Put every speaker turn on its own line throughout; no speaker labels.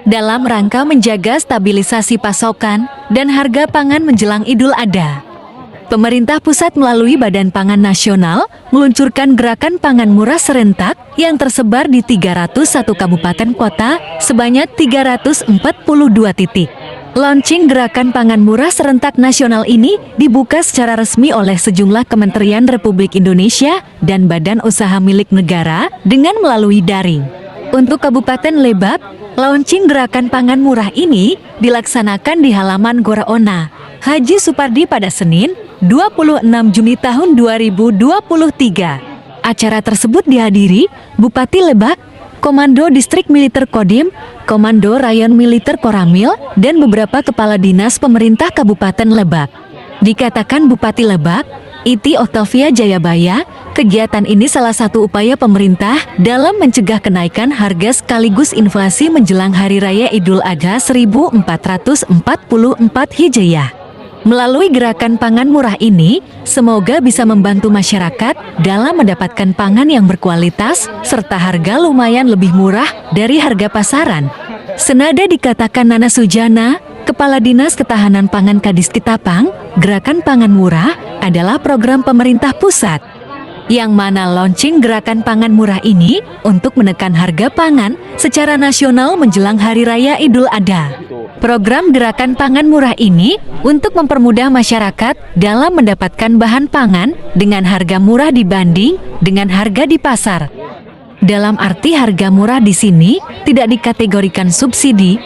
dalam rangka menjaga stabilisasi pasokan dan harga pangan menjelang Idul Adha. Pemerintah pusat melalui Badan Pangan Nasional meluncurkan gerakan pangan murah serentak yang tersebar di 301 kabupaten kota sebanyak 342 titik. Launching gerakan pangan murah serentak nasional ini dibuka secara resmi oleh sejumlah kementerian Republik Indonesia dan badan usaha milik negara dengan melalui daring. Untuk Kabupaten Lebak, launching gerakan pangan murah ini dilaksanakan di halaman Gora Ona, Haji Supardi pada Senin, 26 Juni tahun 2023. Acara tersebut dihadiri Bupati Lebak, Komando Distrik Militer Kodim, Komando Rayon Militer Koramil, dan beberapa kepala dinas pemerintah Kabupaten Lebak. Dikatakan Bupati Lebak, Iti Octavia Jayabaya, kegiatan ini salah satu upaya pemerintah dalam mencegah kenaikan harga sekaligus inflasi menjelang Hari Raya Idul Adha 1444 Hijriah. Melalui gerakan pangan murah ini, semoga bisa membantu masyarakat dalam mendapatkan pangan yang berkualitas serta harga lumayan lebih murah dari harga pasaran. Senada dikatakan Nana Sujana, Kepala Dinas Ketahanan Pangan Kadis Ketapang, gerakan pangan murah adalah program pemerintah pusat, yang mana launching gerakan pangan murah ini untuk menekan harga pangan secara nasional menjelang Hari Raya Idul Adha. Program gerakan pangan murah ini untuk mempermudah masyarakat dalam mendapatkan bahan pangan dengan harga murah dibanding dengan harga di pasar. Dalam arti harga murah di sini tidak dikategorikan subsidi,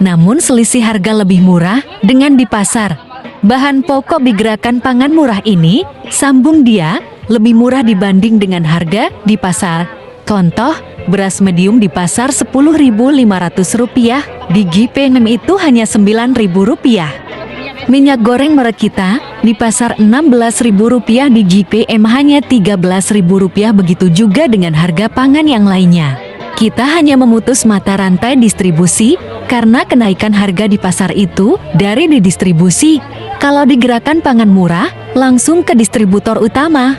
namun selisih harga lebih murah dengan di pasar. Bahan pokok di gerakan pangan murah ini, sambung dia, lebih murah dibanding dengan harga di pasar. Contoh, beras medium di pasar Rp10.500, di GPM itu hanya Rp9.000. Minyak goreng merek kita di pasar Rp16.000, di GPM hanya Rp13.000, begitu juga dengan harga pangan yang lainnya. Kita hanya memutus mata rantai distribusi karena kenaikan harga di pasar itu dari di distribusi. Kalau di gerakan pangan murah, langsung ke distributor utama.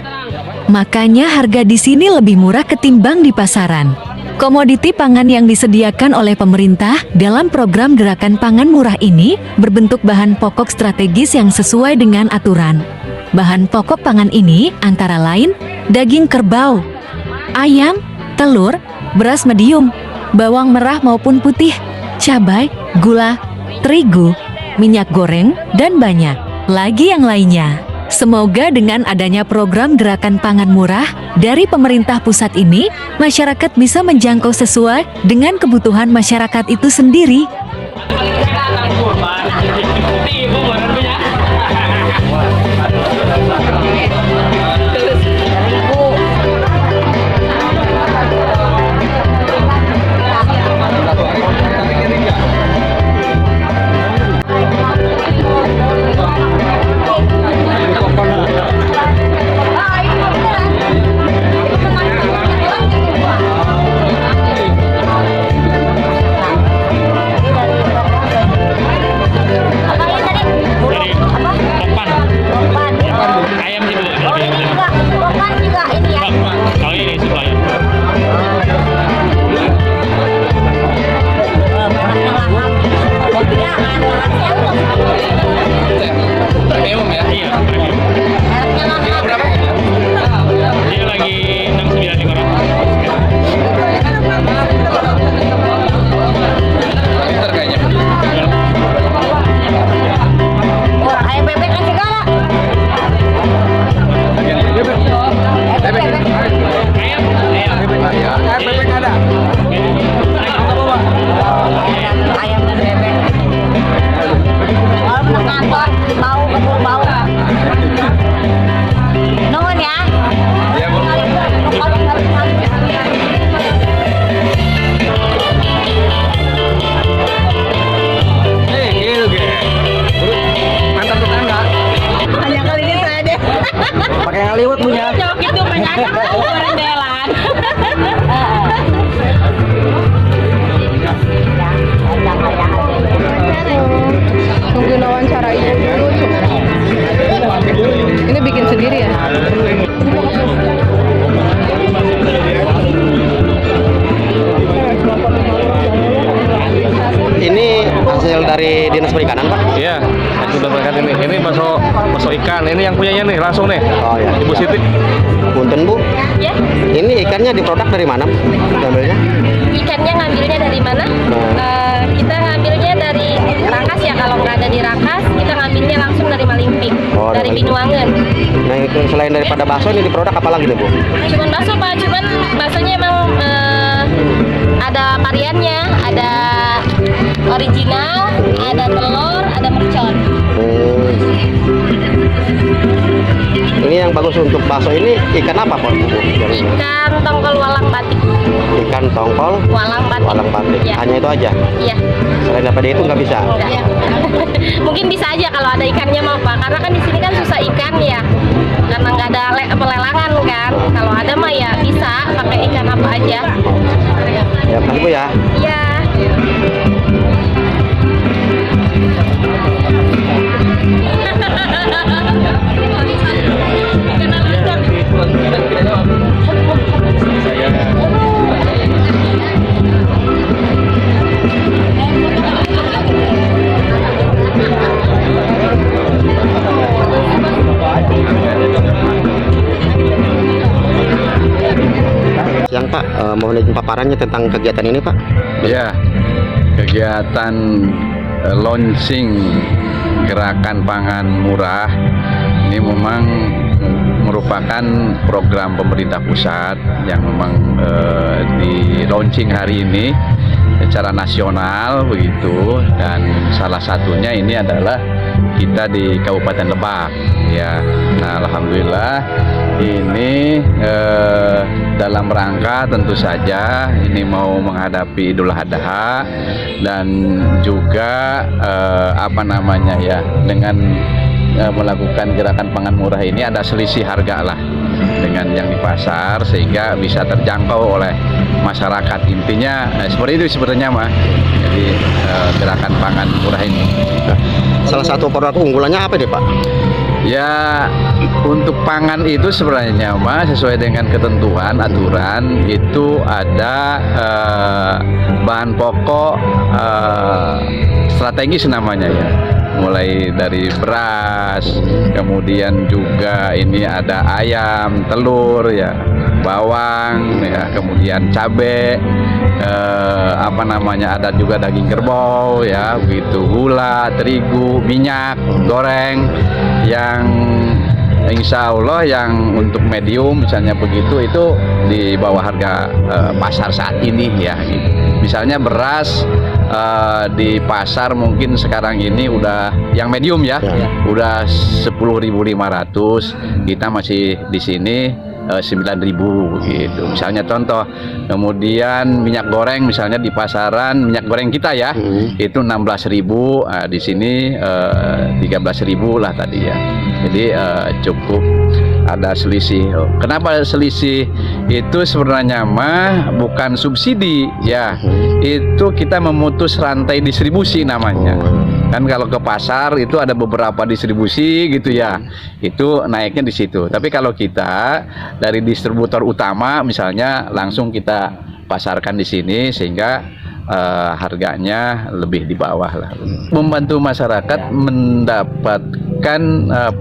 Makanya harga di sini lebih murah ketimbang di pasaran. Komoditi pangan yang disediakan oleh pemerintah dalam program gerakan pangan murah ini berbentuk bahan pokok strategis yang sesuai dengan aturan. Bahan pokok pangan ini antara lain daging kerbau, ayam, telur, beras medium, bawang merah maupun putih, cabai, gula, terigu, minyak goreng, dan banyak lagi yang lainnya. Semoga dengan adanya program gerakan pangan murah dari pemerintah pusat ini, masyarakat bisa menjangkau sesuai dengan kebutuhan masyarakat itu sendiri.
hasil dari Dinas Perikanan, Pak?
Iya, sudah berangkat ini. Ini bakso ikan. Ini yang punyanya nih langsung nih.
Oh ya.
Ibu Siti.
Punten, Bu.
Ya,
Ini ikannya diproduk dari mana, Bu? Ngambilnya?
ikannya ngambilnya dari mana? Kita ngambilnya dari Rangkas ya, kalau nggak ada di Rangkas, kita ngambilnya langsung dari Malimping,
Oh,
dari
dari
Binuangen.
Nah, itu selain daripada bakso ini diproduk apa lagi nih, Bu?
Cuman bakso Pak, cuman baksonya emang ada variannya, ada original, ada telur, ada mercon.
Ini yang bagus untuk bakso ini ikan apa, Pak, Bu?
Ikan tongkol walang batik.
Ikan tongkol
Walang batik.
walang batik.
Ya.
Hanya itu aja.
Iya.
Selain daripada itu nggak bisa.
Enggak. Mungkin bisa aja kalau ada ikannya mau Pak, karena kan di sini kan susah ikan ya, karena nggak ada pelelangan kan. Kalau ada mah ya bisa pakai ikan apa aja.
Ya, makasih, Bu ya.
Iya.
Yang Pak, mohon izin paparannya tentang kegiatan ini, Pak.
Ya, kegiatan launching gerakan pangan murah ini memang merupakan program pemerintah pusat yang memang di launching hari ini secara nasional begitu, dan salah satunya ini adalah kita di Kabupaten Lebak ya. Nah, alhamdulillah ini dalam rangka tentu saja ini mau menghadapi Idul Adha, dan juga apa namanya ya, dengan melakukan gerakan pangan murah ini ada selisih harga lah dengan yang di pasar sehingga bisa terjangkau oleh masyarakat. Intinya seperti itu sebenarnya mah. Jadi gerakan pangan murah ini.
Salah satu produk unggulannya apa nih, Pak?
Ya, untuk pangan itu sebenarnya mah sesuai dengan ketentuan aturan itu ada bahan pokok strategis namanya ya. Mulai dari beras, kemudian juga ini ada ayam, telur ya, bawang ya, kemudian cabai, apa namanya, ada juga daging kerbau ya, begitu, gula, terigu, minyak goreng yang insya Allah yang untuk medium misalnya begitu itu di bawah harga pasar saat ini ya gitu. Misalnya beras di pasar mungkin sekarang ini udah yang medium ya, udah 10.500, kita masih di sini 9.000 gitu. Misalnya contoh, kemudian minyak goreng misalnya di pasaran minyak goreng kita ya itu 16.000, di sini 13.000 lah tadi ya. Jadi cukup ada selisih. Kenapa selisih? Itu sebenarnya mah bukan subsidi ya. Itu kita memutus rantai distribusi namanya. Kan kalau ke pasar itu ada beberapa distribusi gitu ya. Itu naiknya di situ. Tapi kalau kita dari distributor utama misalnya langsung kita pasarkan di sini sehingga harganya lebih di bawah lah. Membantu masyarakat mendapatkan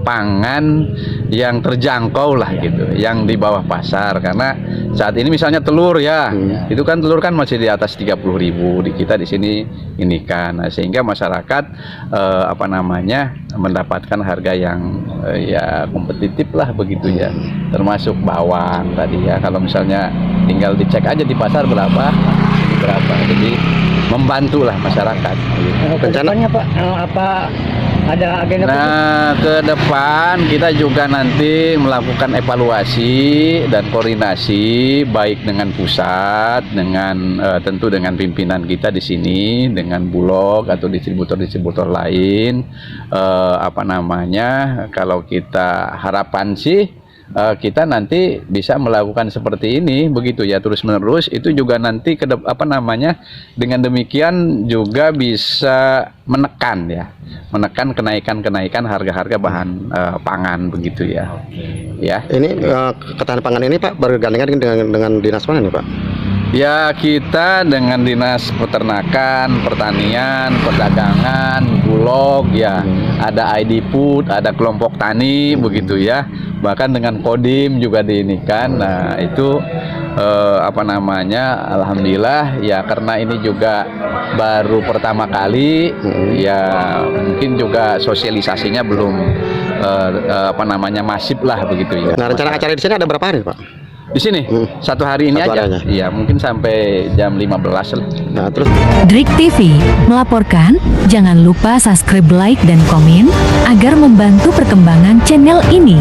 pangan yang terjangkau lah gitu, yang di bawah pasar. Karena saat ini misalnya telur ya, itu kan telur kan masih di atas 30.000, di kita di sini ini kan, sehingga masyarakat apa namanya mendapatkan harga yang ya kompetitif lah begitu ya. Termasuk bawang tadi ya, kalau misalnya tinggal dicek aja di pasar berapa. Jadi membantu lah masyarakat.
Rencananya, Pak,
apa ada agenda?
Nah, ke depan kita juga nanti melakukan evaluasi dan koordinasi baik dengan pusat, dengan tentu dengan pimpinan kita di sini, dengan Bulog atau distributor-distributor lain. Apa namanya? Kalau kita harapan sih kita nanti bisa melakukan seperti ini begitu ya, terus menerus. Itu juga nanti apa namanya, dengan demikian juga bisa menekan kenaikan harga-harga bahan pangan begitu ya. Ya.
Ini ketahanan pangan ini, Pak, bergandengan dengan dinas mana nih, Pak?
Ya, kita dengan Dinas Peternakan, Pertanian, Perdagangan, Bulog, ya ada ID Food, ada kelompok tani begitu ya. Bahkan dengan Kodim juga diinikan. Nah, itu alhamdulillah ya, karena ini juga baru pertama kali ya, mungkin juga sosialisasinya belum masif lah begitu ya.
Nah, rencana acara di sini ada berapa hari, Pak?
Di sini satu hari ini
Satu
aja.
hari aja.
Iya, mungkin sampai jam 15 lah.
Nah, terus
Drik TV melaporkan, jangan lupa subscribe, like, dan komen agar membantu perkembangan channel ini.